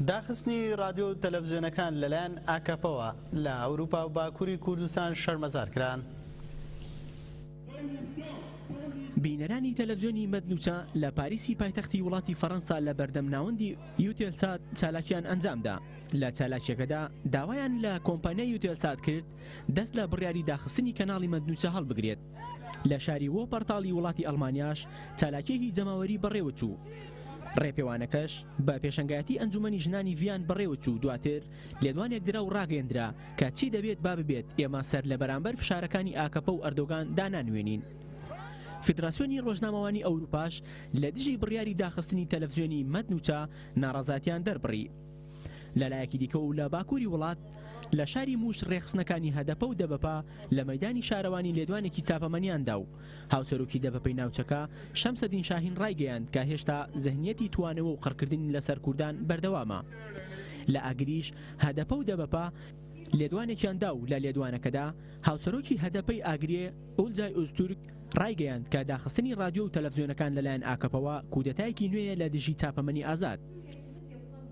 داخستنی رادیۆ و تەلەڤیزیۆنەکان لەلایەن ئاکەپەوە لە ئەوروپا و باکووری کوردستان شەرمەزار کران. بینەرانی تەلەڤیزیۆنی مەدنوچە لە پاریسی پایتەختی وڵاتی فەڕەنسا لە بەردەم ناوەندی یوتێلسات چالاکیان ئەنجامدا. لە چالاکیەکەدا داوایان لە کۆمپانیای یوتێلسات کرد دەست لە بڕیاری داخستنی کەناڵی مەدنوچە هەڵبگرێت. لە شاری وۆپەرتاڵی وڵاتی ئەڵمانیاش چالاکیەکی جەماوەری بەڕێوەچوو. ڕێپێوانەکەش بە پێشەنگایەتی ئەنجومەنی ژنانی ڤیان بەڕێوەچوو. دواتر لێدوانێک درا و ڕاگەیەندرا کە چی دەبێت با ببێت ئێمە سەر لە بەرامبەر فشارەکانی ئاکەپە و ئەردۆگان دانانوێنین. فیدراسیۆنی ڕۆژنامەوانی ئەوروپاش لە دژی بڕیاری داخستنی تەلەڤیزیۆنی مەدنوچە ناڕەزاتیان دەربڕی. لەلایەکی دیکە و لە باکووری وڵات لە شاری موش ڕێخستنەکانی هەدەپە و دەبەپا لە مەیدانی شارەوانی لێدوانێکی چاپەمەنیاندا و هاوسەرۆکی دەبەپەی ناوچەکە شەمسەدین شاهین ڕایگەیاند کە هێشتا زەهنیەتی توانەوە و قڕکردنی لەسەر کوردان بەردەوامە. لە ئاگریش هەدەپە و دەبەپا لێدوانێکیاندا و لە لێدوانەکەدا هاوسەرۆکی هەدەپەی ئاگرێ ئۆلجای ئۆزتورک ڕایگەیاند کە داخستنی رادیۆ و تەلەڤیزیۆنەکان لەلایەن ئاکەپەوە کودەتایەکی نوێیە لە دژی چاپەمەنی ئازاد.